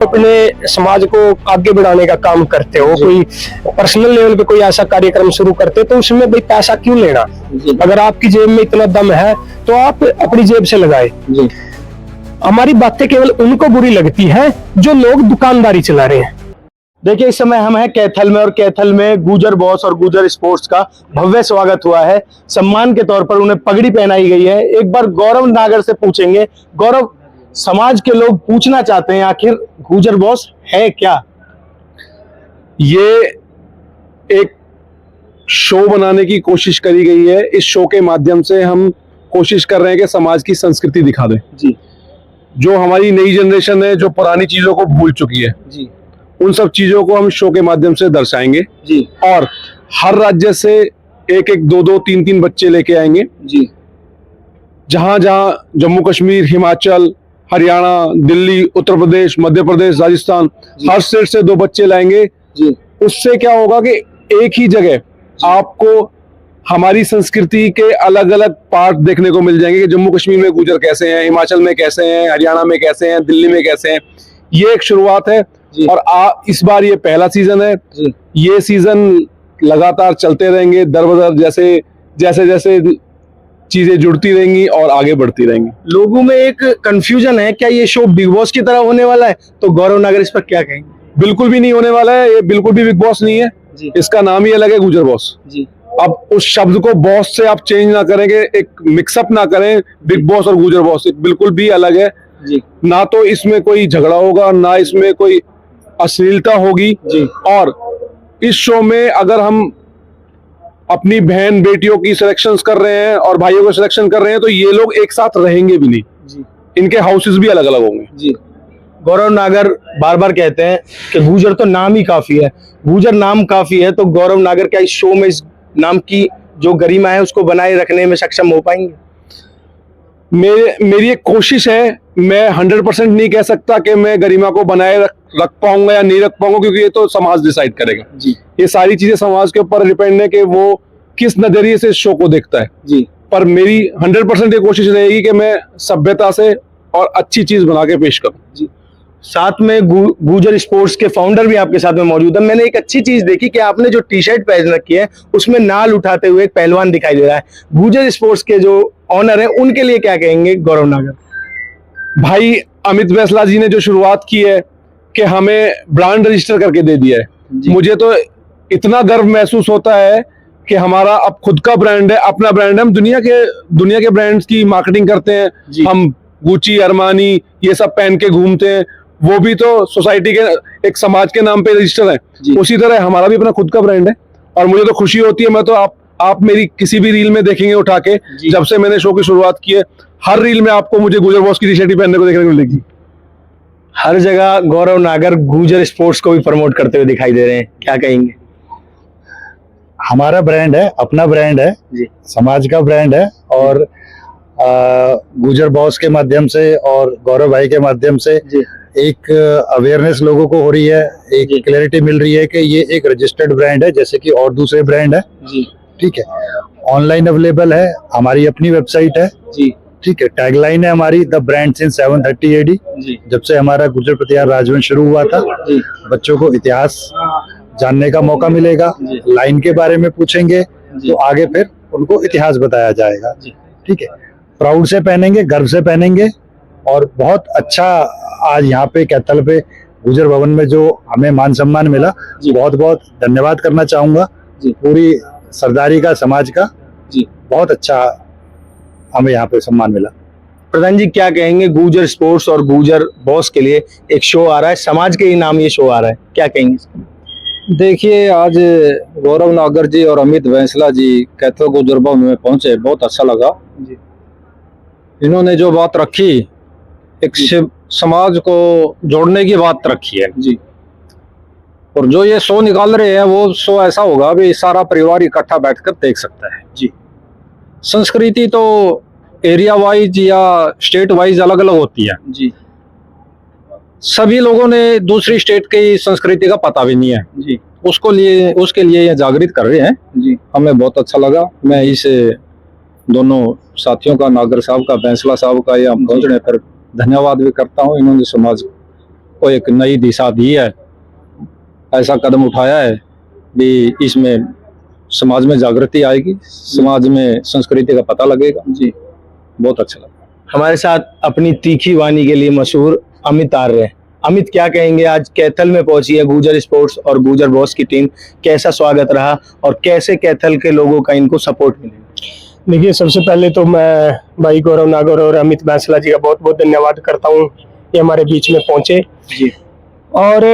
अपने समाज को आगे बढ़ाने का काम करते हो, कोई पर्सनल लेवल पे कोई ऐसा कार्यक्रम शुरू करते हो तो उसमें भाई पैसा क्यों लेना? अगर आपकी जेब में इतना दम है तो आप अपनी जेब से लगाए। हमारी बातें केवल उनको बुरी लगती है जो लोग दुकानदारी चला रहे हैं। देखिए, इस समय हम हैं कैथल में और कैथल में गुजर बॉस और गुजर स्पोर्ट्स का भव्य स्वागत हुआ है। सम्मान के तौर पर उन्हें पगड़ी पहनाई गई है। एक बार गौरव नागर से पूछेंगे। गौरव, समाज के लोग पूछना चाहते हैं आखिर गुजर बॉस है क्या? ये एक शो बनाने की कोशिश करी गई है। इस शो के माध्यम से हम कोशिश कर रहे हैं कि समाज की संस्कृति दिखा दें। जी। जो हमारी नई जनरेशन है, जो पुरानी चीजों को भूल चुकी है, जी, उन सब चीजों को हम शो के माध्यम से दर्शाएंगे। जी। और हर राज्य से एक एक, दो दो, तीन तीन बच्चे लेके आएंगे। जी। जहां जहां जम्मू कश्मीर, हिमाचल, हरियाणा, दिल्ली, उत्तर प्रदेश, मध्य प्रदेश, राजस्थान, हर स्टेट से दो बच्चे लाएंगे। जी। उससे क्या होगा कि एक ही जगह आपको हमारी संस्कृति के अलग अलग पार्ट देखने को मिल जाएंगे कि जम्मू कश्मीर में गुजर कैसे हैं, हिमाचल में कैसे हैं, हरियाणा में कैसे हैं, दिल्ली में कैसे हैं। ये एक शुरुआत है। और इस बार ये पहला सीजन है। ये सीजन लगातार चलते रहेंगे, दर बदर जैसे जैसे जैसे चीजें जुड़ती रहेंगी और आगे बढ़ती रहेंगी। लोगों में एक कंफ्यूजन है, क्या ये शो बिग बॉस की तरह होने वाला है? तो गौरव नागर इस पर क्या कहेंगे? बिल्कुल भी नहीं होने वाला है। ये बिल्कुल भी बिग बॉस नहीं है। इसका नाम ही अलग है, गुजर बॉस। जी। अब उस शब्द को बॉस से आप चेंज ना करें, एक मिक्सअप ना करें। बिग बॉस और गुजर बॉस बिल्कुल भी अलग है। जी। ना तो इसमें कोई झगड़ा होगा, ना इसमें कोई अश्लीलता होगी। जी। और इस शो में अगर हम अपनी बहन बेटियों की सिलेक्शंस कर रहे हैं और भाइयों को सिलेक्शन कर रहे हैं तो ये लोग एक साथ रहेंगे भी नहीं। जी। इनके हाउसेस भी अलग अलग होंगे। जी। गौरव नागर बार बार कहते हैं कि गुजर तो नाम ही काफी है, गुजर नाम काफी है। तो गौरव नागर क्या इस शो में इस नाम की जो गरिमा है उसको बनाए रखने में सक्षम हो पाएंगे? मेरी एक कोशिश है। मैं 100% नहीं कह सकता कि मैं गरिमा को बनाए रख पाऊंगा या नहीं रख पाऊंगा, क्योंकि ये तो समाज डिसाइड करेगा। जी। ये सारी चीजें समाज के ऊपर डिपेंड है कि वो किस नजरिए से इस शो को देखता है। जी। पर मेरी 100% ये कोशिश रहेगी कि मैं सभ्यता से और अच्छी चीज बना के पेश करूं। जी। साथ में गुजर स्पोर्ट्स के फाउंडर भी आपके साथ में मौजूद है। मैंने एक अच्छी चीज देखी कि आपने जो टी शर्ट पहन रखी है उसमें नाल उठाते हुए एक पहलवान दिखाई दे रहा है। गुजर स्पोर्ट्स के जो ऑनर है उनके लिए क्या कहेंगे गौरव नागर? भाई अमित बैसला जी ने जो शुरुआत की है कि हमें ब्रांड रजिस्टर करके दे दिया है, मुझे तो इतना गर्व महसूस होता है कि हमारा अब खुद का ब्रांड है, अपना ब्रांड है। हम दुनिया के ब्रांड्स की मार्केटिंग करते हैं। हम गुची, अरमानी ये सब पहन के घूमते हैं, वो भी तो सोसाइटी के, एक समाज के नाम पे रजिस्टर है। उसी तरह हमारा भी अपना खुद का ब्रांड है और मुझे तो खुशी होती है। मैं तो आप मेरी किसी भी रील में देखेंगे उठा के, जब से मैंने शो की शुरुआत की है, हर रील में आपको मुझे गुजर बॉस की टी शर्ट पहनने को देखने को मिलेगी। हर जगह गौरव नागर गुजर स्पोर्ट्स को भी प्रमोट करते हुए दिखाई दे रहे हैं, क्या कहेंगे? हमारा ब्रांड है, अपना ब्रांड है जी, समाज का ब्रांड है। और गुजर बॉस के माध्यम से और गौरव भाई के माध्यम से एक अवेयरनेस लोगों को हो रही है, एक क्लैरिटी मिल रही है कि ये एक रजिस्टर्ड ब्रांड है जैसे कि और दूसरे ब्रांड है जी। ठीक है, ऑनलाइन अवेलेबल है, हमारी अपनी वेबसाइट है जी। ठीक है, टैगलाइन है हमारी द ब्रांड सिंस 730 AD। जब से हमारा गुजर प्रतिहार राजवंश शुरू हुआ था जी। बच्चों को इतिहास जानने का मौका मिलेगा, लाइन के बारे में पूछेंगे तो आगे फिर उनको इतिहास बताया जाएगा। ठीक है, प्राउड से पहनेंगे, गर्व से पहनेंगे। और बहुत अच्छा आज यहाँ पे कैथल पे गुजर भवन में जो हमें मान सम्मान मिला, बहुत बहुत धन्यवाद करना चाहूंगा पूरी सरदारी का, समाज का जी। बहुत अच्छा हमें यहाँ पे सम्मान मिला। प्रधान जी, क्या कहेंगे गुजर स्पोर्ट्स और गुजर बॉस के लिए एक शो आ रहा है, समाज के ही नाम ये शो आ रहा है, क्या कहेंगे? देखिए, आज गौरव नागर जी और अमित बैंसला जी कैथल गुजर भवन में पहुंचे, बहुत अच्छा लगा जी। इन्होंने जो बात रखी, एक समाज को जोड़ने की बात रखी है जी। और जो ये शो निकाल रहे हैं वो शो ऐसा होगा भी सारा परिवार इकट्ठा बैठकर देख सकता है जी। संस्कृति तो एरिया वाइज या स्टेट वाइज अलग अलग होती है जी। सभी लोगों ने दूसरी स्टेट की संस्कृति का पता भी नहीं है जी। उसके लिए ये जागृत कर रहे हैं जी। हमें बहुत अच्छा लगा। मैं इस दोनों साथियों का, नागर साहब का, बैंसला साहब का, यहाँ पहुंचने पर धन्यवाद भी करता हूँ। इन्होंने समाज को एक नई दिशा दी है, ऐसा कदम उठाया है भी इसमें समाज में जागृति आएगी, समाज में संस्कृति का पता लगेगा। जी, बहुत अच्छा लगा। हमारे साथ अपनी तीखी वाणी के लिए मशहूर अमित आर्य हैं। अमित, क्या कहेंगे, आज कैथल में पहुंची है गुजर स्पोर्ट्स और गुजर बॉस की टीम, कैसा स्वागत रहा और कैसे कैथल के लोगों का इनको सपोर्ट मिलेगा? देखिए, सबसे पहले तो मैं भाई गौरव नागर और अमित बैंसला जी का बहुत बहुत धन्यवाद करता हूँ, ये हमारे बीच में पहुंचे जी। और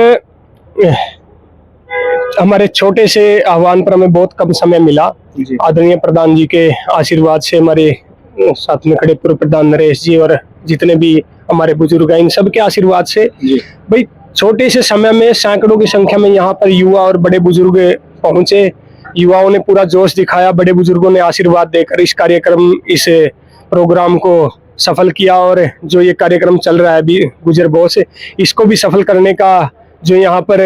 हमारे छोटे से आह्वान पर हमें बहुत कम समय मिला। आदरणीय प्रधान जी के आशीर्वाद से, हमारे साथ में खड़े पूर्व प्रधान नरेश जी और जितने भी हमारे बुजुर्ग हैं, इन सबके आशीर्वाद से भाई छोटे से समय में सैकड़ों की संख्या में यहाँ पर युवा और बड़े बुजुर्ग पहुंचे। युवाओं ने पूरा जोश दिखाया, बड़े बुजुर्गों ने आशीर्वाद देकर इस कार्यक्रम, इस प्रोग्राम को सफल किया और जो ये कार्यक्रम चल रहा है अभी गुजर बॉस, इसको भी सफल करने का जो यहाँ पर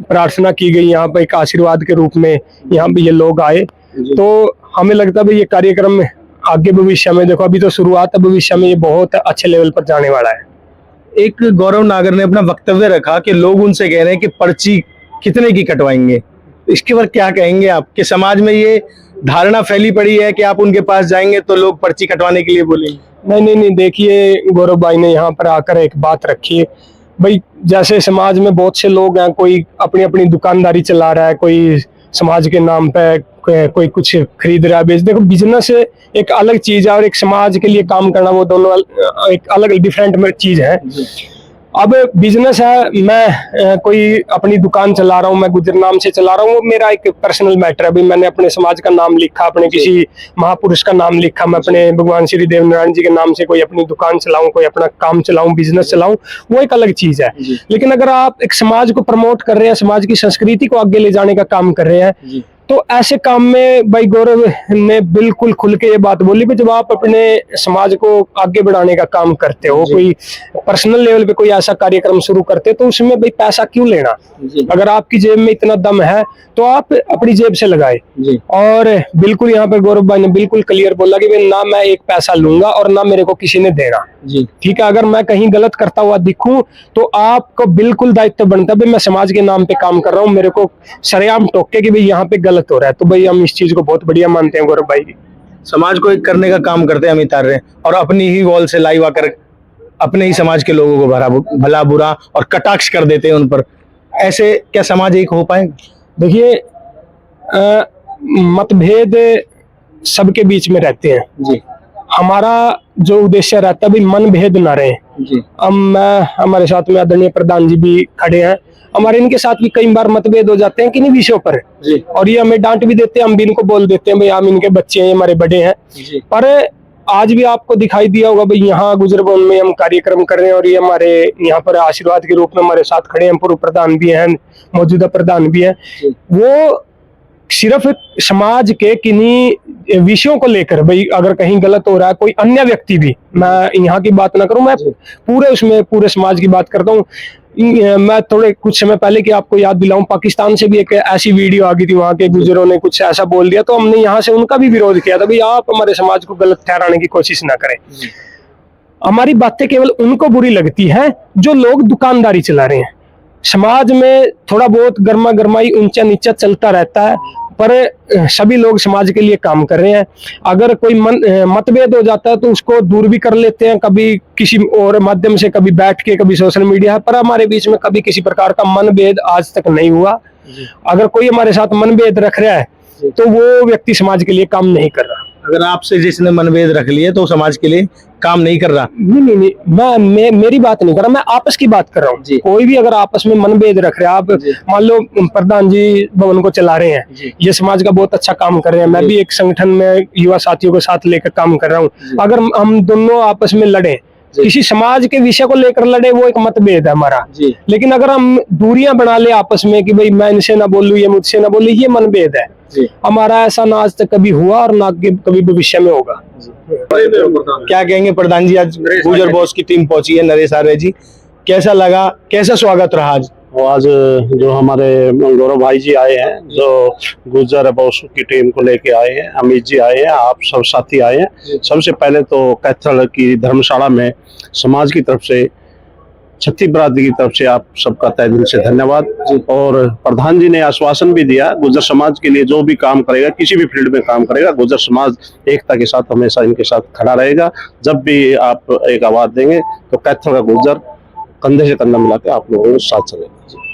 प्रार्थना की गई, यहाँ पर एक आशीर्वाद के रूप में यहाँ पे ये लोग आए, तो हमें लगता है भाई ये कार्यक्रम आगे भविष्य में, देखो अभी तो शुरुआत है, भविष्य में ये बहुत अच्छे लेवल पर जाने वाला है। एक गौरव नागर ने अपना वक्तव्य रखा कि लोग उनसे कह रहे हैं कि पर्ची कितने की कटवाएंगे, इसके पर क्या कहेंगे आप? कि समाज में ये धारणा फैली पड़ी है कि आप उनके पास जाएंगे तो लोग पर्ची कटवाने के लिए बोलेंगे। नहीं, देखिए गौरव भाई ने यहाँ पर आकर एक बात रखी है भाई, जैसे समाज में बहुत से लोग हैं, कोई अपनी अपनी दुकानदारी चला रहा है, कोई समाज के नाम पे कोई कुछ खरीद रहा है, बेच। देखो, बिजनेस एक अलग चीज है और एक समाज के लिए काम करना, वो दोनों एक अलग डिफरेंट चीज है। अब बिजनेस है, मैं कोई अपनी दुकान चला रहा हूँ, मैं गुजर नाम से चला रहा हूँ, वो मेरा एक पर्सनल मैटर है भाई। मैंने अपने समाज का नाम लिखा, अपने किसी महापुरुष का नाम लिखा, मैं अपने भगवान श्री देव नारायण जी के नाम से कोई अपनी दुकान चलाऊं, कोई अपना काम चलाऊं, बिजनेस चलाऊं, वो एक अलग चीज है। लेकिन अगर आप एक समाज को प्रमोट कर रहे हैं, समाज की संस्कृति को आगे ले जाने का काम कर रहे हैं, तो ऐसे काम में भाई गौरव ने बिल्कुल खुल के ये बात बोली कि जब आप अपने समाज को आगे बढ़ाने का काम करते हो, कोई पर्सनल लेवल पे कोई ऐसा कार्यक्रम शुरू करते हो, तो उसमें भाई पैसा क्यों लेना? अगर आपकी जेब में इतना दम है तो आप अपनी जेब से लगाए। और बिल्कुल यहाँ पे गौरव भाई ने बिल्कुल क्लियर बोला कि भाई ना मैं एक पैसा लूंगा और ना मेरे को किसी ने देना। ठीक है, अगर मैं कहीं गलत करता हुआ दिखूं तो आपको बिल्कुल दायित्व बनता है भाई, मैं समाज के नाम पे काम कर रहा हूँ, मेरे को सरेआम टोके कि भाई यहाँ पे गलत हो रहा है। तो भाई हम इस चीज को बहुत बढ़िया मानते हैं गौरव भाई की। समाज को एक करने का काम करते हैं अमित आर्य, और अपनी ही वॉल से लाइव आकर अपने ही समाज के लोगों को भला बुरा और कटाक्ष कर देते हैं उन पर। ऐसे क्या समाज एक हो पाएगा? देखिए, मतभेद सबके बीच में रहते हैं जी। हमारा जो उद्देश्य रहता है भाई मन भेद ना रहे जी। हमारे साथ में आदरणीय प्रधान जी भी खड़े हैं, हमारे इनके साथ भी कई बार मतभेद हो जाते हैं किन्हीं विषयों पर जी। और ये हमें डांट भी देते हैं, हम भी इनको बोल देते हैं भाई हम इनके बच्चे हैं, हमारे बड़े हैं जी। पर आज भी आपको दिखाई दिया होगा भाई, यहाँ गुजरबोन में हम कार्यक्रम कर रहे हैं और ये हमारे यहाँ पर आशीर्वाद के रूप में हमारे साथ खड़े हैं, पूर्व प्रधान भी हैं, मौजूदा प्रधान भी हैं। वो सिर्फ समाज के किन्हीं विषयों को लेकर भाई अगर कहीं गलत हो रहा है, कोई अन्य व्यक्ति भी, मैं यहाँ की बात ना करूं, मैं पूरे समाज की बात करता हूँ। मैं थोड़े कुछ समय पहले की आपको याद दिलाऊं, पाकिस्तान से भी एक ऐसी वीडियो आ गई थी, वहां के गुजरों ने कुछ ऐसा बोल दिया तो हमने यहाँ से उनका भी विरोध किया था भाई आप हमारे समाज को गलत ठहराने की कोशिश ना करें। हमारी बातें केवल उनको बुरी लगती है जो लोग दुकानदारी चला रहे हैं। समाज में थोड़ा बहुत गर्मा गर्माई ऊंचा नीचा चलता रहता है, पर सभी लोग समाज के लिए काम कर रहे हैं। अगर कोई मतभेद हो जाता है तो उसको दूर भी कर लेते हैं, कभी किसी और माध्यम से, कभी बैठ के, कभी सोशल मीडिया पर। हमारे बीच में कभी किसी प्रकार का मनभेद आज तक नहीं हुआ। अगर कोई हमारे साथ मनभेद रख रहा है तो वो व्यक्ति समाज के लिए काम नहीं कर रहा। अगर आपसे जिसने मनभेद रख लिए तो समाज के लिए काम नहीं कर रहा। नहीं, मैं मेरी बात नहीं कर रहा, मैं आपस की बात कर रहा हूँ। कोई भी अगर आपस में मनभेद रख रहे हैं, आप मान लो प्रधान जी भवन को चला रहे हैं, ये समाज का बहुत अच्छा काम कर रहे हैं, मैं भी एक संगठन में युवा साथियों के साथ लेकर काम कर रहा हूँ। अगर हम दोनों आपस में लड़े, किसी समाज के विषय को लेकर लड़े, वो एक मतभेद है हमारा। लेकिन अगर हम दूरियां बना ले आपस में कि भाई मैं इनसे ना बोलूं, ये मुझसे ना बोले, ये मनभेद है हमारा। ऐसा ना आज तक कभी हुआ और ना कभी भविष्य में होगा। क्या कहेंगे प्रधान जी, आज गुजर बॉस की टीम पहुंची है, नरेश आर्य जी, कैसा लगा, कैसा स्वागत रहा आज? आज जो हमारे गौरव भाई जी आए हैं, जो गुजर बॉस की टीम को लेके आए हैं, अमित जी आए हैं, आप सब साथी आए हैं। सबसे पहले तो कैथल की धर्मशाला में समाज की तरफ से छत्ती बरादरी की तरफ से आप सबका तहे दिल से धन्यवाद। और प्रधान जी ने आश्वासन भी दिया, गुर्जर समाज के लिए जो भी काम करेगा, किसी भी फील्ड में काम करेगा, गुर्जर समाज एकता के साथ हमेशा इनके साथ खड़ा रहेगा। जब भी आप एक आवाज देंगे तो कैथल का गुर्जर कंधे से कंधा मिला के आप लोगों के साथ चलेगा।